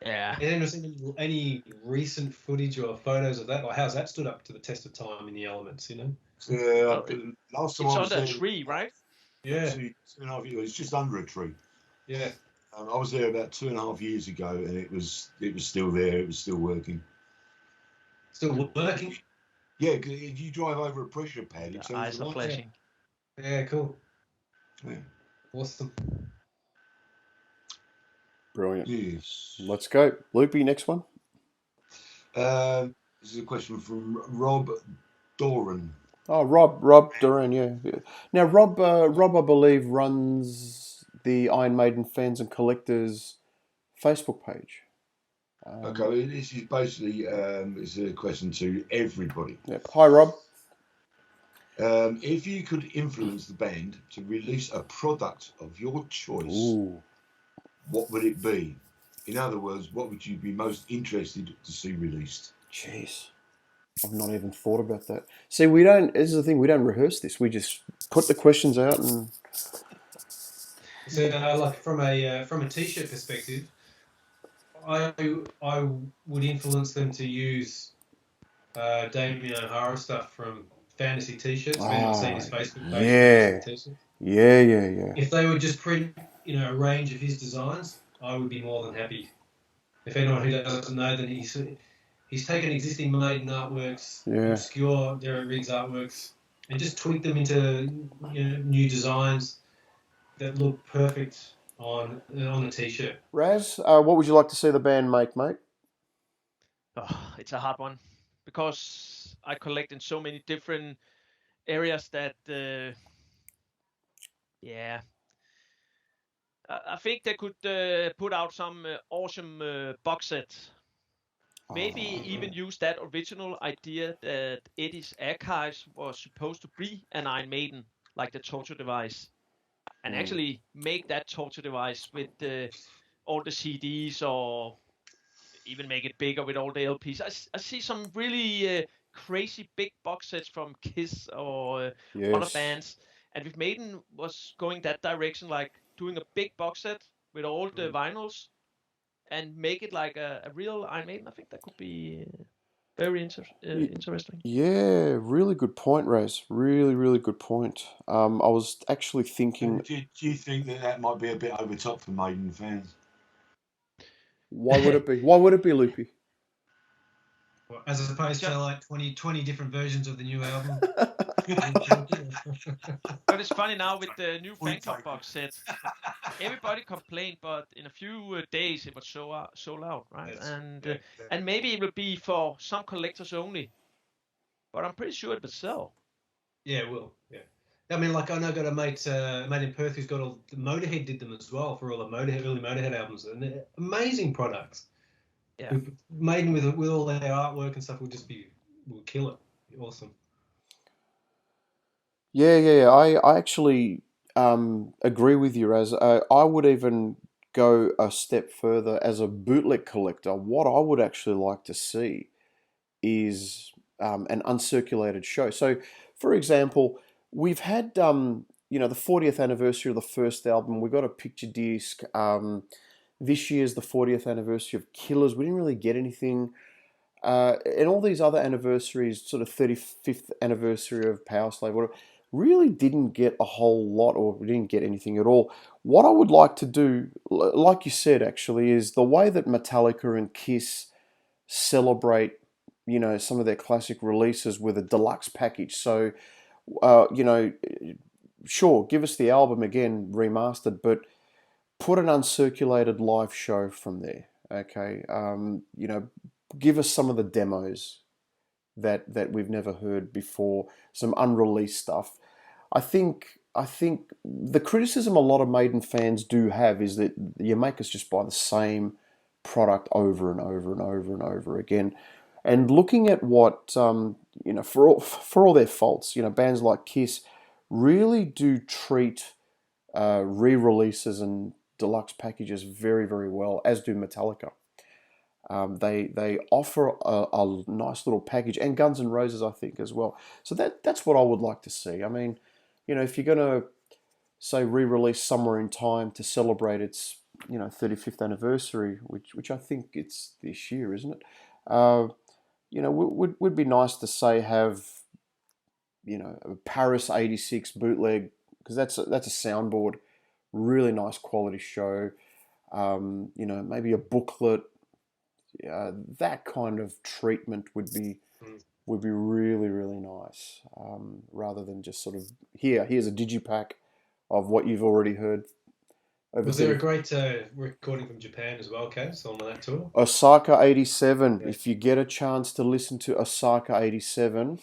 Yeah. Any recent footage or photos of that? Like, how's that stood up to the test of time in the elements, you know? Last time it's I was under there, a tree, right? Yeah. 2.5 years. It's just under a tree. Yeah. I was there about 2.5 years ago, and it was still there. It was still working. Still working? Yeah, 'cause if you drive over a pressure pad, it The turns eyes the are lights. flashing. Yeah, cool. Yeah. Awesome. Brilliant. Yes. Let's go. Loopy, next one. This is a question from Rob Doran. Oh, Rob Duran, yeah. Now, Rob, I believe, runs the Iron Maiden fans and collectors Facebook page. Okay, well, this is basically it's a question to everybody. Yep. Hi, Rob. If you could influence the band to release a product of your choice, Ooh. what would it be? In other words, what would you be most interested to see released? Jeez. I've not even thought about that. See, we don't. This is the thing. We don't rehearse this. We just put the questions out and. So, like from a t-shirt perspective, I would influence them to use Damien O'Hara stuff from Fantasy T-shirts. If anyone's seen his Facebook page, yeah, Fantasy T-shirts. yeah. If they would just print, a range of his designs, I would be more than happy. If anyone who doesn't know, then he's taken existing Maiden artworks, Yeah. obscure Derek Riggs artworks, and just tweaked them into new designs that look perfect on a T-shirt. Raz, what would you like to see the band make, mate? Oh, it's a hard one because I collect in so many different areas that, yeah, I think they could put out some awesome box sets. Maybe even use that original idea that Eddie's Archives was supposed to be an Iron Maiden, like the torture device, and actually make that torture device with all the CDs, or even make it bigger with all the LPs. I see some really crazy big box sets from Kiss or other bands, and if Maiden was going that direction, like doing a big box set with all the vinyls and make it like a real Iron Maiden, I think that could be very interesting. Yeah, really good point, Raz. Really, really good point. I was actually thinking, Do you think that might be a bit over top for Maiden fans? why would it be? Why would it be, Loopy? As opposed to like 20 different versions of the new album. But it's funny now with the new fan club box set. Everybody complained, but in a few days it was sold out, right? And maybe it will be for some collectors only, but I'm pretty sure it will sell. Yeah, it will. Yeah. I mean, like I know I got a mate in Perth who's got all the Motorhead did them as well for all the early Motorhead albums, and they're amazing products. Yeah. Maiden with all their artwork and stuff will kill it. Awesome. Yeah. I actually agree with you, Raz. I would even go a step further as a bootleg collector. What I would actually like to see is an uncirculated show. So, for example, we've had the 40th anniversary of the first album. We got a picture disc. This year's the 40th anniversary of Killers. We didn't really get anything. And all these other anniversaries, sort of 35th anniversary of Power Slave, whatever, really didn't get a whole lot, or we didn't get anything at all. What I would like to do, like you said, actually, is the way that Metallica and Kiss celebrate, some of their classic releases with a deluxe package. So, sure, give us the album again, remastered, but put an uncirculated live show from there. Okay, give us some of the demos that we've never heard before, some unreleased stuff. I think the criticism a lot of Maiden fans do have is that you make us just buy the same product over and over and over and over again. And looking at what for all their faults, bands like Kiss really do treat re-releases and deluxe packages very, very well, as do Metallica. They offer a nice little package, and Guns N' Roses, I think, as well. So that's what I would like to see. I mean, if you're going to say re-release Somewhere in Time to celebrate its 35th anniversary, which I think it's this year, isn't it? Would be nice to say have a Paris '86 bootleg, because that's a soundboard, really nice quality show. Maybe a booklet. That kind of treatment would be would be really, really nice, rather than just sort of here's a digipack of what you've already heard. Was there a great recording from Japan as well, Kaz, on that tour? Osaka 87. Yeah. If you get a chance to listen to Osaka 87,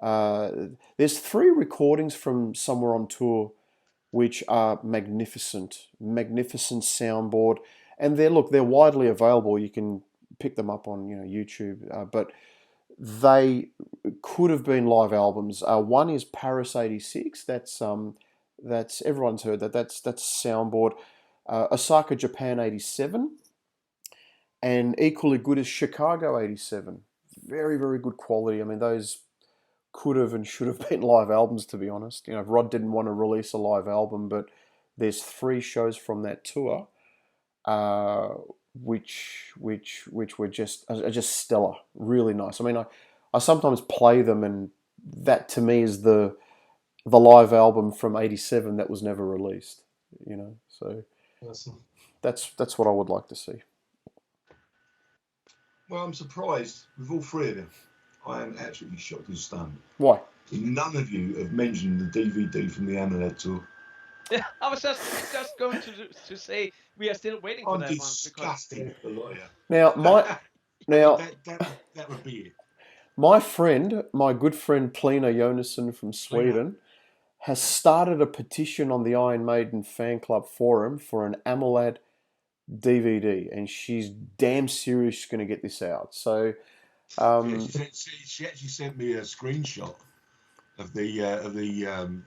there's 3 recordings from somewhere on tour which are magnificent soundboard, and they're widely available. You can pick them up on YouTube, but they could have been live albums. One is Paris 86. That's everyone's heard that. That's soundboard. Osaka Japan 87, and equally good is Chicago 87. Very, very good quality. I mean, those could have and should have been live albums, to be honest. Rod didn't want to release a live album, but there's 3 shows from that tour, which were just stellar, really nice. I mean, I sometimes play them, and that to me is the live album from '87 that was never released. So Awesome. that's what I would like to see. Well, I'm surprised with all 3 of them. I am absolutely shocked and stunned. Why? None of you have mentioned the DVD from the Amulet tour. Yeah, I was just going to say we are still waiting for I'm that one. disgusting, the lawyer. Now, that would be it. My good friend Plina Jonasson from Sweden has started a petition on the Iron Maiden fan club forum for an Amulet DVD, and she's damn serious she's going to get this out. So, she actually sent me a screenshot of the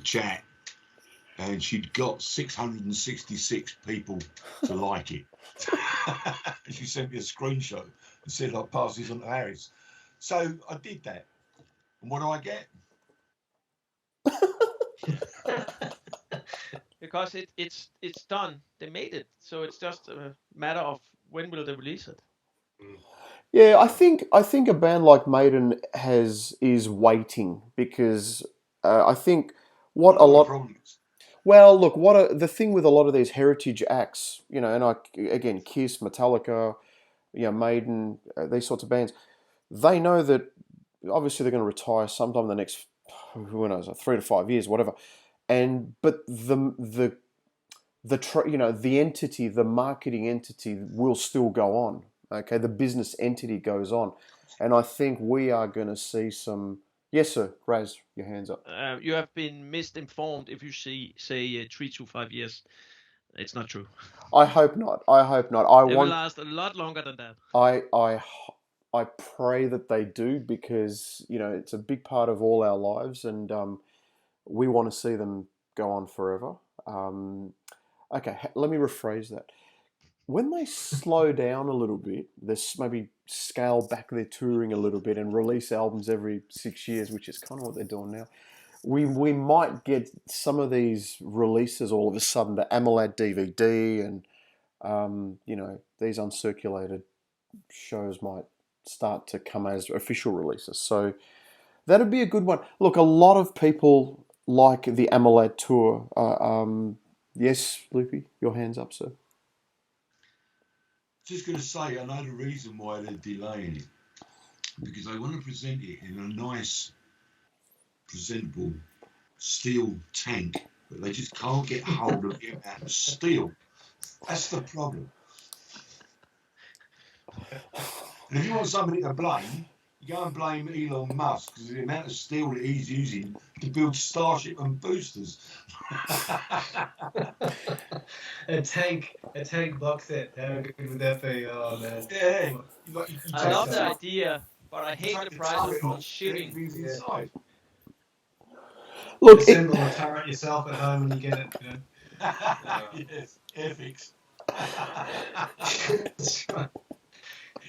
chat, and she'd got 666 people to like it. She sent me a screenshot and said, "I'll pass this on to Harris." So I did that. And what do I get? Because it's done. They made it. So it's just a matter of when will they release it. Yeah, I think a band like Maiden is waiting, because I think what a lot. Problems. Well, look, the thing with a lot of these heritage acts, and again, Kiss, Metallica, Maiden, these sorts of bands, they know that obviously they're going to retire sometime in the next, who knows, 3 to 5 years, whatever. But the entity, the marketing entity, will still go on. Okay, the business entity goes on, and I think we are going to see some. Yes, sir. Raz, your hands up. You have been misinformed if you say 3 to 5 years. It's not true. I hope not. It will last a lot longer than that. I pray that they do, because it's a big part of all our lives, and we want to see them go on forever. Okay, let me rephrase that. When they slow down a little bit, maybe scale back their touring a little bit and release albums every 6 years, which is kind of what they're doing now, we might get some of these releases all of a sudden. The Amulet DVD and these uncirculated shows might start to come as official releases. So that'd be a good one. Look, a lot of people like the Amulet tour. Yes, Loopy, your hand's up, sir. Just going to say, I know the reason why they're delaying it, because they want to present it in a nice, presentable steel tank, but they just can't get hold of the amount of steel. That's the problem. And if you want somebody to blame, you go and blame Elon Musk, because of the amount of steel that he's using to build Starship and boosters. a tank box set. How good would that be? Oh man. Yeah. I love the idea, but I hate the price of shipping. Inside. Look, assemble a turret yourself at home when you get it. Yes, Airfix.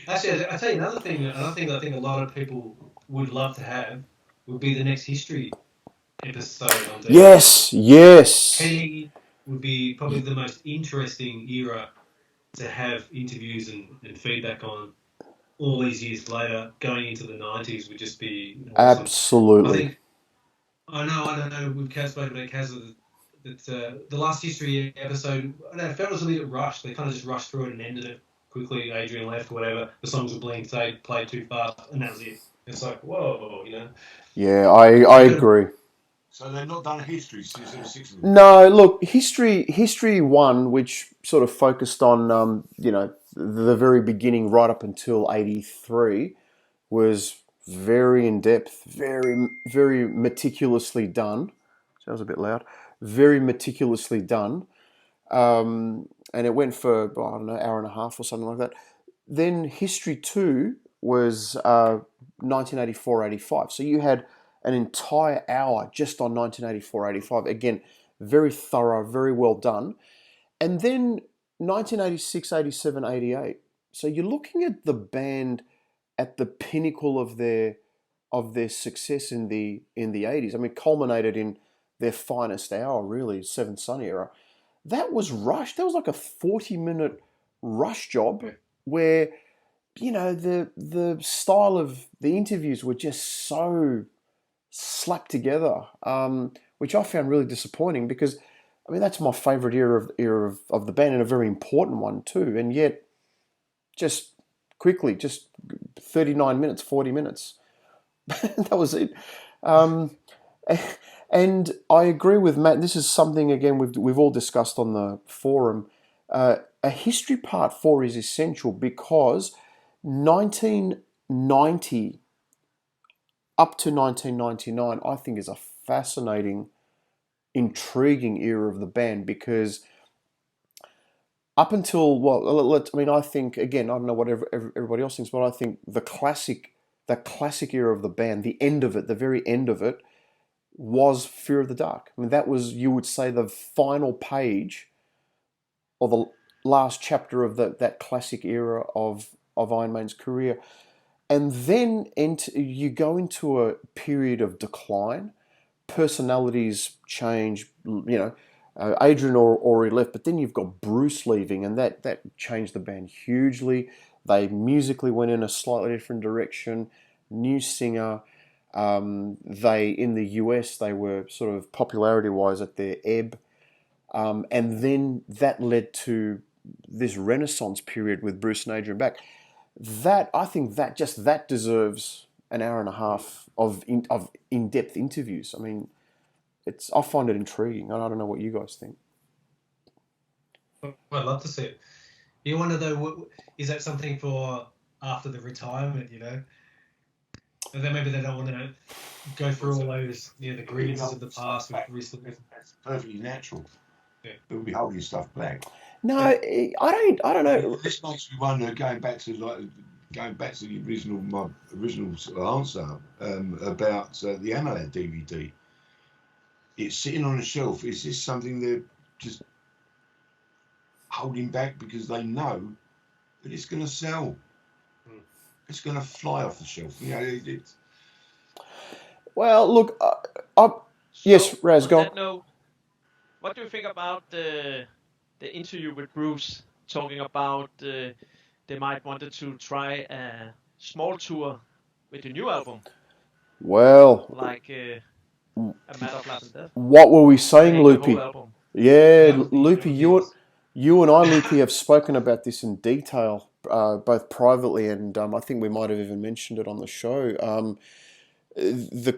Actually, I'll tell you another thing. I think a lot of people would love to have would be the next history episode on TV. Yes. He would be probably the most interesting era to have interviews and feedback on. All these years later, going into the 90s would just be awesome. Absolutely. I don't know. We've spoken about Kaz that the last history episode, I don't know, it felt a little bit rushed. They kind of just rushed through it and ended it. quickly, Adrian left, whatever. The songs were being played too fast, and that was it. It's like, whoa, you know. Yeah, I agree. So they've not done a history since there were 6 of them. No, look, history one, which sort of focused on the very beginning right up until 83, was very in depth, very very meticulously done. Sounds a bit loud. Very meticulously done, and it went for I don't know, hour and a half or something like that. Then history two was 1984-85. So you had an entire hour just on 1984-85. Again, very thorough, very well done. And then 1986, 87, 88. So you're looking at the band at the pinnacle of their success in the 80s. I mean, culminated in their finest hour, really, Seven Sun era. That was rushed. That was like a 40-minute rush job where the style of the interviews were just so slapped together, which I found really disappointing because, I mean, that's my favourite era of the band and a very important one too. And yet, just quickly, just 39 minutes, 40 minutes. That was it. And I agree with Matt. This is something, again, we've all discussed on the forum. A history part 4 is essential because 1990 up to 1999, I think, is a fascinating, intriguing era of the band because up until, I think, again, I don't know what everybody else thinks, but I think that classic era of the band, the end of it, the very end of it, was Fear of the Dark. I mean, that was, you would say, the final page or the last chapter of that classic era of Iron Maiden's career. And then you go into a period of decline. Personalities change, Adrian already left, but then you've got Bruce leaving, and that changed the band hugely. They musically went in a slightly different direction. New singer. They, in the US, they were sort of popularity-wise at their ebb. And then that led to this renaissance period with Bruce and Adrian back. I think that deserves an hour and a half of in-depth interviews. I mean, I find it intriguing. I don't know what you guys think. I'd love to see it. You wonder though, is that something for after the retirement? And then maybe they don't want to go through all those, the grievances of the past with recently. That's perfectly natural. Yeah. They'll be holding stuff back. No, I don't know. This makes me wonder, going back to the original, my original sort of answer about the AMOLED DVD. It's sitting on a shelf. Is this something they're just holding back because they know that it's going to sell? It's going to fly off the shelf. Well, look, yes, Raz, go on. No, what do you think about the interview with Bruce talking about they might wanted to try a small tour with the new album? Well, like A Matter of Life and Death. What were we saying, Loopy? Yeah, Loopy, you and I, Loopy, have spoken about this in detail, both privately and I think we might have even mentioned it on the show. The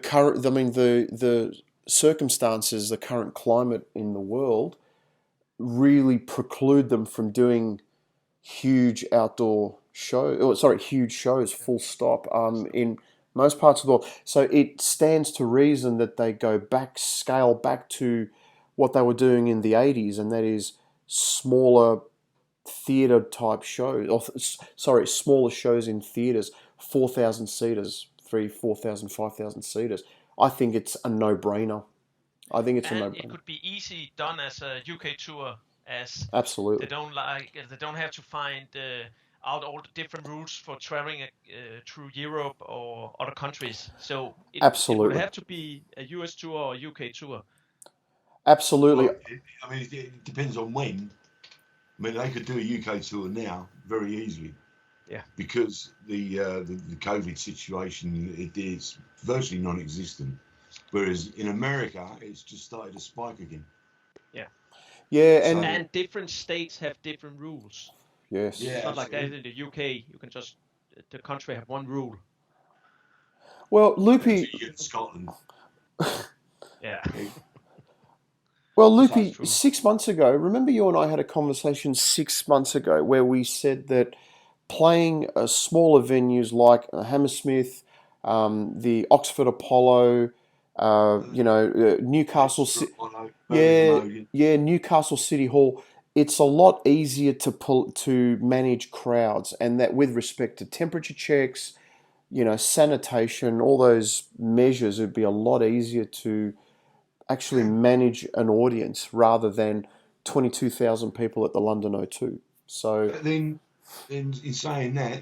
circumstances, the current climate in the world, really preclude them from doing huge shows, full stop, in most parts of the world. So it stands to reason that they scale back to what they were doing in the 80s, and that is smaller theatre type shows, smaller shows in theatres, 4,000 seaters, 4,000, 5,000 seaters. I think it's a no-brainer. It could be easy done as a UK tour, as absolutely they don't have to find out all the different routes for traveling through Europe or other countries. So it would have to be a US tour or a UK tour. Absolutely. Well, it depends on when. I mean, they could do a UK tour now very easily. Yeah. Because the COVID situation, it's virtually non-existent. Whereas in America, it's just started to spike again. Yeah. Yeah, and different states have different rules. Yes. Yeah. It's not like that Absolutely. in the UK. You can just the country have one rule. Well, Until Loopy. you get to Scotland. Yeah, Yeah, Well, that's Loopy, true. 6 months ago, remember you and I had a conversation 6 months ago where we said that playing smaller venues like Hammersmith, the Oxford Apollo, Newcastle, Exeter, Apollo, Birmingham yeah, Odeon. yeah, Newcastle City Hall. It's a lot easier to manage crowds, and that with respect to temperature checks, sanitation, all those measures, it'd be a lot easier to actually manage an audience rather than 22,000 people at the London O2. So, But then, in saying that,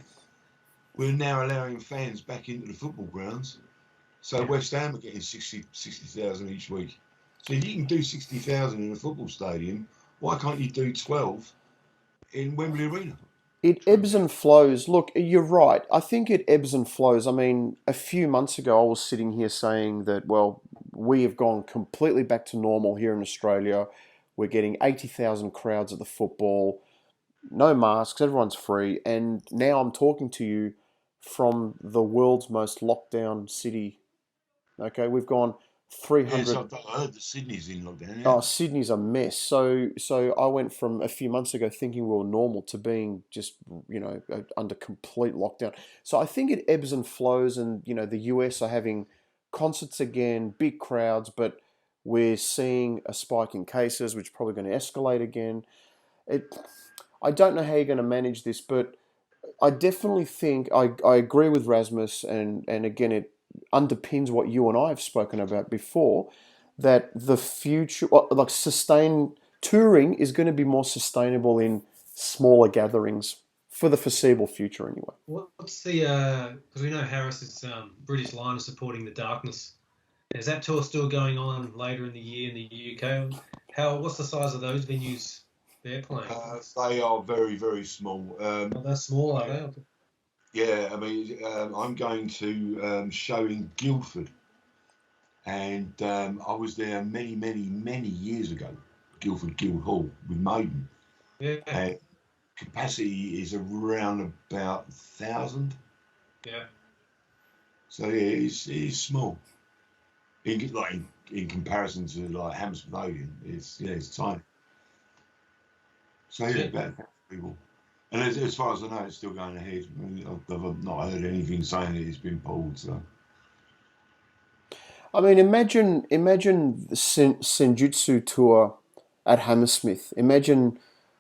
we're now allowing fans back into the football grounds. So West Ham are getting 60,000 each week. So if you can do 60,000 in a football stadium, why can't you do 12 in Wembley Arena? it ebbs and flows. Look, you're right. I think it ebbs and flows. I mean, a few months ago, I was sitting here saying that, well, we have gone completely back to normal here in Australia. We're getting 80,000 crowds at the football, no masks, everyone's free. And now I'm talking to you from the world's most locked down city. Okay, we've gone Yes, 300. I heard that Sydney's in lockdown, yeah. Oh, Sydney's a mess. So I went from a few months ago thinking we were normal to being just, under complete lockdown. So I think it ebbs and flows, and the US are having concerts again, big crowds, but we're seeing a spike in cases, which is probably going to escalate again. It, I don't know how you're going to manage this, but I definitely think I agree with Rasmus, and again, it underpins what you and I have spoken about before, that the future, like sustained touring, is going to be more sustainable in smaller gatherings for the foreseeable future, anyway. What's the because we know Harris's British line is supporting the Darkness. Is that tour still going on later in the year in the UK? What's the size of those venues they're playing? They are very, very small. They're small, are they? Yeah, I mean, I'm going to show in Guildford, and I was there many, many, many years ago, Guildford Guildhall with Maiden. Yeah. And capacity is around about 1,000. Yeah. So yeah, it's small. In comparison to like Hammersmith Odeon, it's tiny. So yeah, about 1,000 people. And as far as I know, it's still going ahead. I mean, I've not heard anything saying that it's been pulled. So I mean, imagine the Senjutsu tour at Hammersmith. Imagine,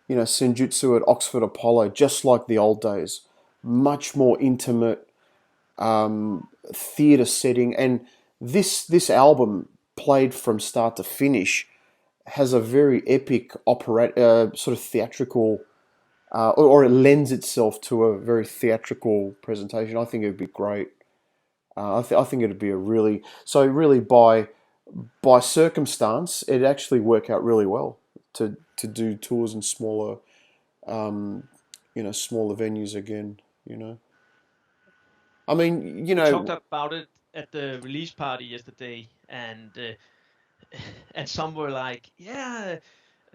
Senjutsu at Oxford Apollo, just like the old days. Much more intimate, theatre setting, and this album, played from start to finish, has a very epic sort of theatrical, or it lends itself to a very theatrical presentation. I think it would be great. I think it'd be really by circumstance, it'd actually work out really well to do tours in um, smaller venues again. I mean, We talked about it at the release party yesterday, and some were like, "Yeah,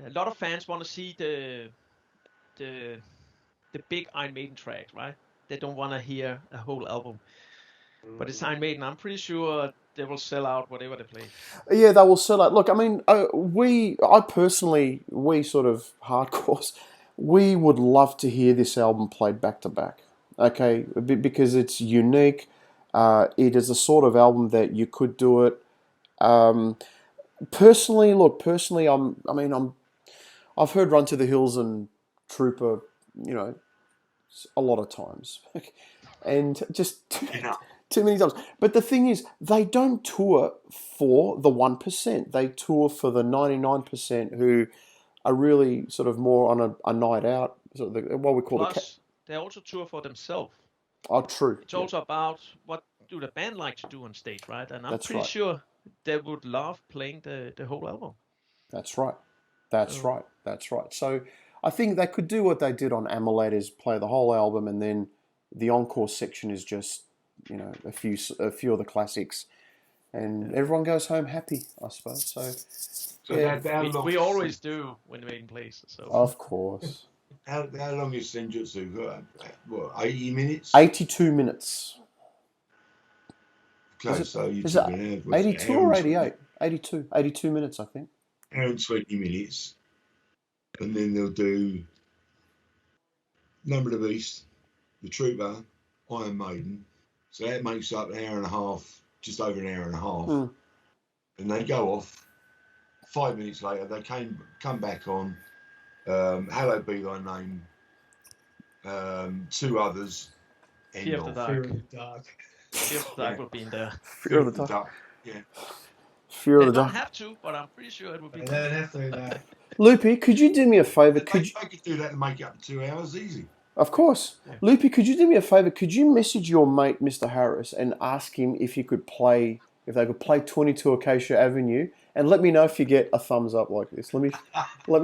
a lot of fans want to see the the big Iron Maiden tracks, right? They don't want to hear a whole album, but it's Iron Maiden. I'm pretty sure they will sell out whatever they play." Yeah, they will sell out. Look, I mean, I personally, we sort of hardcores, we would love to hear this album played back to back. Okay, because it's unique. It is a sort of album that you could do it. Um, personally, I've heard Run to the Hills and Trooper, you know, a lot of times, and just too many times. But the thing is, they don't tour for the 1%. They tour for the 99% who are really sort of more on a night out, sort of what we call Plus, they also tour for themselves. Oh, true. It's also about what do the band like to do on stage, right? And I'm That's pretty right. sure they would love playing the whole album. That's right. That's right. That's right. So I think they could do what they did on Amulet, is play the whole album, and then the encore section is just, a few of the classics, and everyone goes home happy, I suppose. So yeah. We always do when Maiden plays. So Of course. How long is Senjutsu? What, 80 minutes? 82 minutes. Okay, Is it- so you're is it talking an hour, what's it, 82 hour or and 20 88? 82. 82 minutes, I think. hour and 20 minutes. And then they'll do Number of the Beast, The Trooper, Iron Maiden. So that makes up an hour and a half, just over an hour and a half. Mm. And they go off. 5 minutes later, they come back on. Hallowed Be Thy Name. Two others. End Fear of the of. Dark. Fear of the Dark. Fear of the Dark will be in there. Fear of the Dark. Yeah. Fear They of the don't Dark. have to, but I'm pretty sure it will be They there. don't have to. No. Loopy, could you do me a favour? They Could you, could do that and make it up to 2 hours easy. of course. Yeah. Loopy, could you do me a favour? Could you message your mate, Mr. Harris, and ask him if they could play 22 Acacia Avenue, and let me know if you get a thumbs up like this. Let me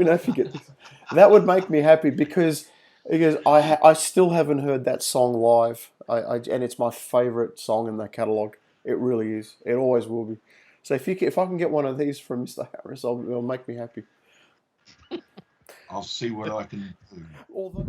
know if you get this. That would make me happy because I still haven't heard that song live. And it's my favourite song in that catalogue. It really is. It always will be. So if I can get one of these from Mr. Harris, it'll make me happy. I'll see what I can do. Although